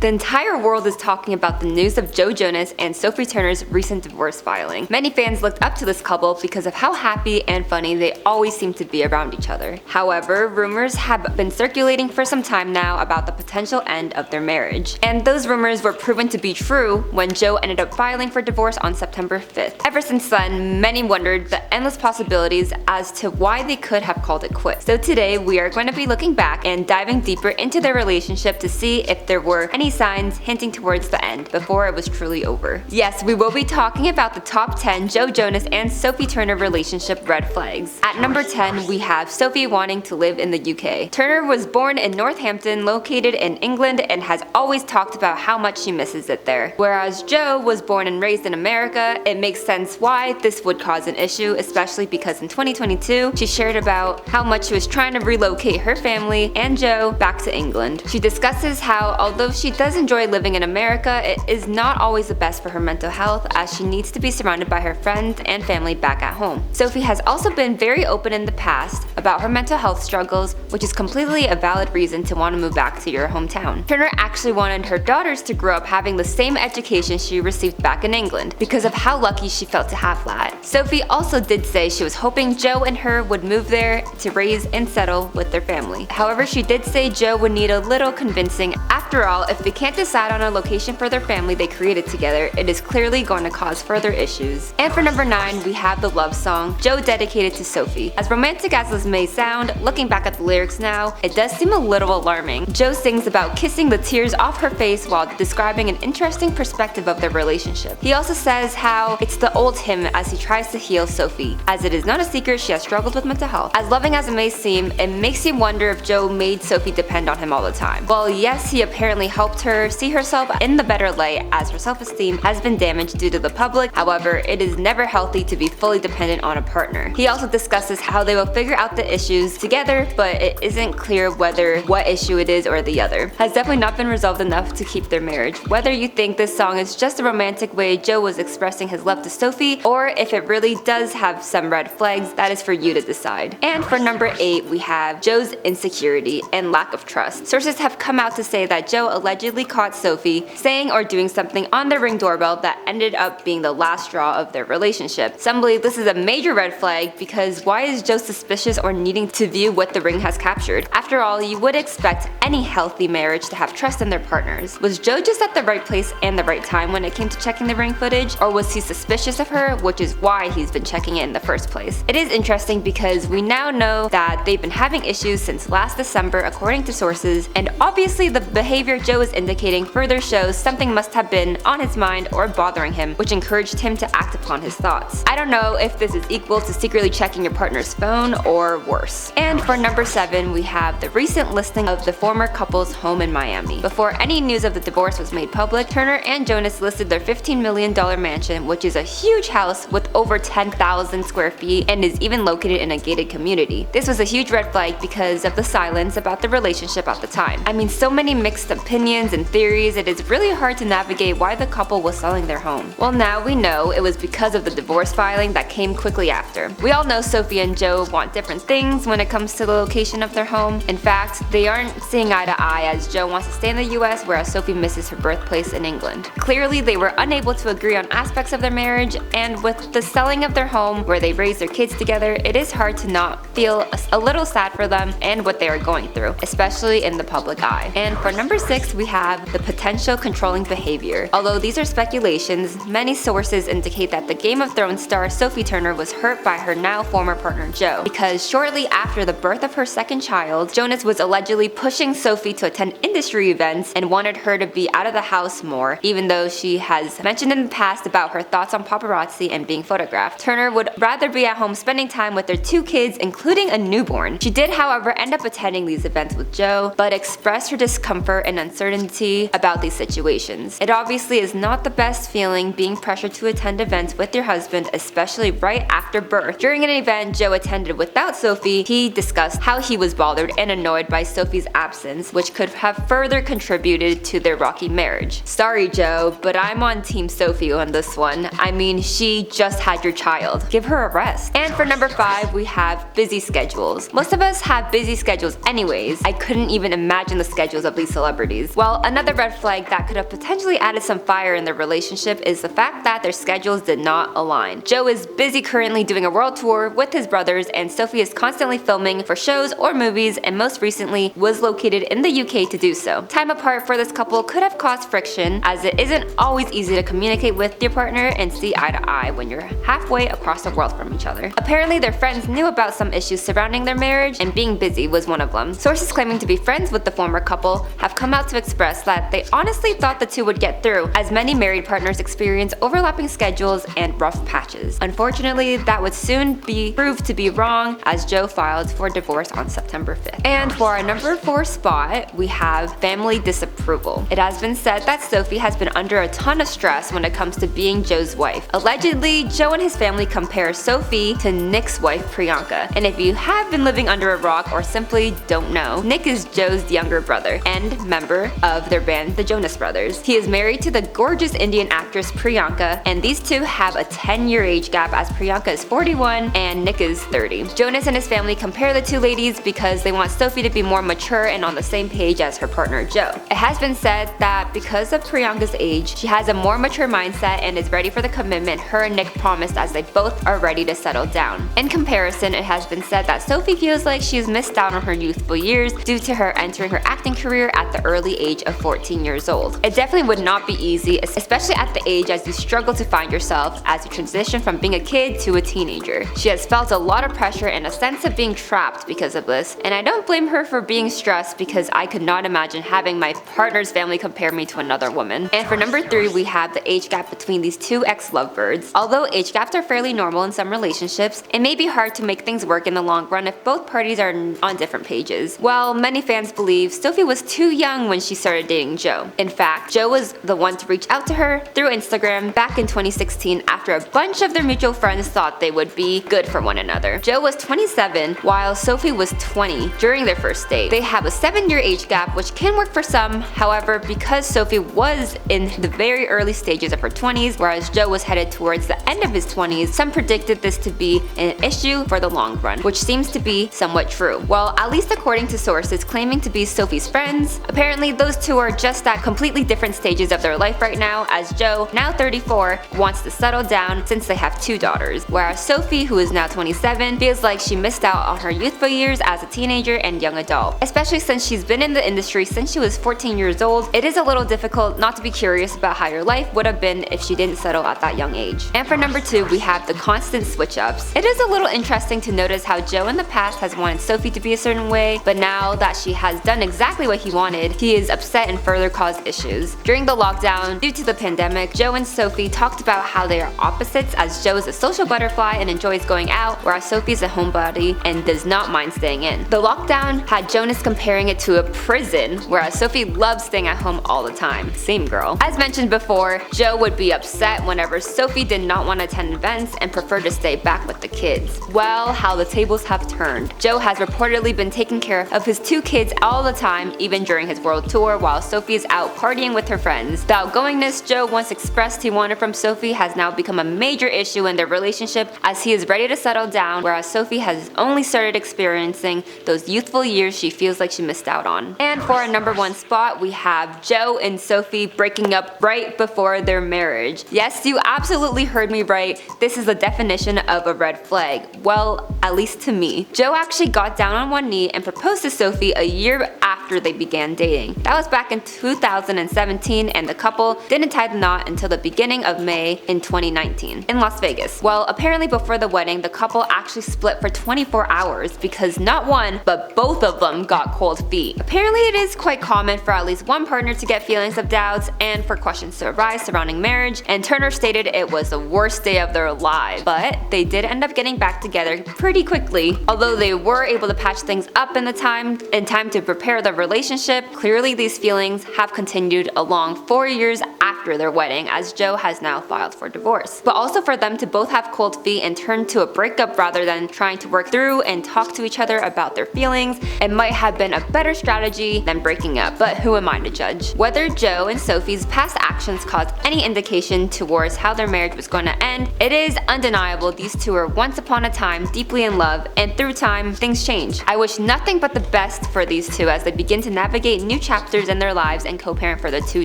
The entire world is talking about the news of Joe Jonas and Sophie Turner's recent divorce filing. Many fans looked up to this couple because of how happy and funny they always seem to be around each other. However, rumors have been circulating for some time now about the potential end of their marriage. And those rumors were proven to be true when Joe ended up filing for divorce on September 5th. Ever since then, many wondered the endless possibilities as to why they could have called it quits. So today we are going to be looking back and diving deeper into their relationship to see if there were any signs hinting towards the end before it was truly over. Yes, we will be talking about the top 10 Joe Jonas and Sophie Turner relationship red flags. At number 10, we have Sophie wanting to live in the UK. Turner was born in Northampton, located in England, and has always talked about how much she misses it there. Whereas Joe was born and raised in America, it makes sense why this would cause an issue, especially because in 2022, she shared about how much she was trying to relocate her family and Joe back to England. She discusses how, although she does enjoy living in America, it is not always the best for her mental health, as she needs to be surrounded by her friends and family back at home. Sophie has also been very open in the past about her mental health struggles, which is completely a valid reason to want to move back to your hometown. Turner actually wanted her daughters to grow up having the same education she received back in England because of how lucky she felt to have that. Sophie also did say she was hoping Joe and her would move there to raise and settle with their family. However, she did say Joe would need a little convincing. After all, if they can't decide on a location for their family they created together, it is clearly going to cause further issues. And for number 9, we have the love song, Joe dedicated to Sophie. As romantic as this may sound, looking back at the lyrics now, it does seem a little alarming. Joe sings about kissing the tears off her face while describing an interesting perspective of their relationship. He also says how it's the old him as he tries to heal Sophie, as it is not a secret she has struggled with mental health. As loving as it may seem, it makes you wonder if Joe made Sophie depend on him all the time. Well, yes, he apparently helped her see herself in the better light, as her self-esteem has been damaged due to the public. However, it is never healthy to be fully dependent on a partner. He also discusses how they will figure out the issues together, but it isn't clear whether what issue it is or the other. Has definitely not been resolved enough to keep their marriage. Whether you think this song is just a romantic way Joe was expressing his love to Sophie, or if it really does have some red flags, that is for you to decide. And for number 8, we have Joe's insecurity and lack of trust. Sources have come out to say that Joe allegedly caught Sophie saying or doing something on their Ring doorbell that ended up being the last straw of their relationship. Some believe this is a major red flag because why is Joe suspicious or needing to view what the Ring has captured? After all, you would expect any healthy marriage to have trust in their partners. Was Joe just at the right place and the right time when it came to checking the Ring footage, or was he suspicious of her, which is why he's been checking it in the first place? It is interesting because we now know that they've been having issues since last December according to sources, and obviously the behavior Joe is indicating further shows something must have been on his mind or bothering him, which encouraged him to act upon his thoughts. I don't know if this is equal to secretly checking your partner's phone or worse. And for number 7, we have the recent listing of the former couple's home in Miami. Before any news of the divorce was made public, Turner and Jonas listed their $15 million mansion, which is a huge house with over 10,000 square feet and is even located in a gated community. This was a huge red flag because of the silence about the relationship at the time. I mean, so many mixed opinions and theories, it is really hard to navigate why the couple was selling their home. Well, now we know it was because of the divorce filing that came quickly after. We all know Sophie and Joe want different things when it comes to the location of their home. In fact, they aren't seeing eye to eye, as Joe wants to stay in the US whereas Sophie misses her birthplace in England. Clearly, they were unable to agree on aspects of their marriage, and with the selling of their home where they raised their kids together, it is hard to not feel a little sad for them and what they are going through, especially in the public eye. And for number 6, we have the potential controlling behavior. Although these are speculations, many sources indicate that the Game of Thrones star Sophie Turner was hurt by her now former partner Joe, because shortly after the birth of her second child, Jonas was allegedly pushing Sophie to attend industry events and wanted her to be out of the house more, even though she has mentioned in the past about her thoughts on paparazzi and being photographed. Turner would rather be at home spending time with their 2 kids, including a newborn. She did, however, end up attending these events with Joe, but expressed her discomfort and uncertainty about these situations. It obviously is not the best feeling being pressured to attend events with your husband, especially right after birth. During an event Joe attended without Sophie, he discussed how he was bothered and annoyed by Sophie's absence, which could have further contributed to their rocky marriage. Sorry, Joe, but I'm on Team Sophie on this one. I mean, she just had your child. Give her a rest. And for number 5, we have busy schedules. Most of us have busy schedules anyways. I couldn't even imagine the schedules of these celebrities. While Well, another red flag that could have potentially added some fire in their relationship is the fact that their schedules did not align. Joe is busy currently doing a world tour with his brothers, and Sophie is constantly filming for shows or movies, and most recently was located in the UK to do so. Time apart for this couple could have caused friction, as it isn't always easy to communicate with your partner and see eye to eye when you're halfway across the world from each other. Apparently their friends knew about some issues surrounding their marriage, and being busy was one of them. Sources claiming to be friends with the former couple have come out to express that they honestly thought the two would get through, as many married partners experience overlapping schedules and rough patches. Unfortunately, that would soon be proved to be wrong, as Joe filed for divorce on September 5th. And for our number 4 spot, we have family disapproval. It has been said that Sophie has been under a ton of stress when it comes to being Joe's wife. Allegedly, Joe and his family compare Sophie to Nick's wife Priyanka, and if you have been living under a rock or simply don't know, Nick is Joe's younger brother and member of their band, the Jonas Brothers. He is married to the gorgeous Indian actress Priyanka, and these two have a 10-year age gap, as Priyanka is 41 and Nick is 30. Jonas and his family compare the two ladies because they want Sophie to be more mature and on the same page as her partner Joe. It has been said that because of Priyanka's age, she has a more mature mindset and is ready for the commitment her and Nick promised, as they both are ready to settle down. In comparison, it has been said that Sophie feels like she has missed out on her youthful years due to her entering her acting career at the early age of 14 years old. It definitely would not be easy, especially at the age as you struggle to find yourself as you transition from being a kid to a teenager. She has felt a lot of pressure and a sense of being trapped because of this, and I don't blame her for being stressed, because I could not imagine having my partner's family compare me to another woman. And for number 3, we have the age gap between these two ex-lovebirds. Although age gaps are fairly normal in some relationships, it may be hard to make things work in the long run if both parties are on different pages. Well, many fans believe Sophie was too young when she started dating Joe. In fact, Joe was the one to reach out to her through Instagram back in 2016 after a bunch of their mutual friends thought they would be good for one another. Joe was 27 while Sophie was 20 during their first date. They have a 7-year age gap, which can work for some. However, because Sophie was in the very early stages of her 20s, whereas Joe was headed towards the end of his 20s, some predicted this to be an issue for the long run, which seems to be somewhat true. Well, at least according to sources claiming to be Sophie's friends, apparently those two are just at completely different stages of their life right now, as Joe, now 34, wants to settle down since they have 2 daughters, whereas Sophie, who is now 27, feels like she missed out on her youthful years as a teenager and young adult. Especially since she's been in the industry since she was 14 years old, it is a little difficult not to be curious about how your life would have been if she didn't settle at that young age. And for number 2, we have the constant switch-ups. It is a little interesting to notice how Joe in the past has wanted Sophie to be a certain way, but now that she has done exactly what he wanted, he is upset and further caused issues. During the lockdown, due to the pandemic, Joe and Sophie talked about how they are opposites, as Joe is a social butterfly and enjoys going out, whereas Sophie's a homebody and does not mind staying in. The lockdown had Jonas comparing it to a prison, whereas Sophie loves staying at home all the time. Same girl. As mentioned before, Joe would be upset whenever Sophie did not want to attend events and preferred to stay back with the kids. Well, how the tables have turned. Joe has reportedly been taking care of his 2 kids all the time, even during his world tour, while Sophie is out partying with her friends. The outgoingness Joe once expressed he wanted from Sophie has now become a major issue in their relationship, as he is ready to settle down, whereas Sophie has only started experiencing those youthful years she feels like she missed out on. And for our number 1 spot, we have Joe and Sophie breaking up right before their marriage. Yes, you absolutely heard me right. This is the definition of a red flag. Well, at least to me. Joe actually got down on one knee and proposed to Sophie a year after they began dating. That was back in 2017, and the couple didn't tie the knot until the beginning of May in 2019 in Las Vegas. Well, apparently before the wedding, the couple actually split for 24 hours because not one, but both of them got cold feet. Apparently it is quite common for at least one partner to get feelings of doubts and for questions to arise surrounding marriage, and Turner stated it was the worst day of their lives. But they did end up getting back together pretty quickly. Although they were able to patch things up in time to prepare the relationship, clearly these feelings have continued along 4 years after after their wedding, as Joe has now filed for divorce. But also for them to both have cold feet and turn to a breakup rather than trying to work through and talk to each other about their feelings. It might have been a better strategy than breaking up, but who am I to judge? Whether Joe and Sophie's past actions caused any indication towards how their marriage was going to end, it is undeniable these two were once upon a time deeply in love, and through time, things change. I wish nothing but the best for these two as they begin to navigate new chapters in their lives and co-parent for their two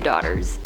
daughters.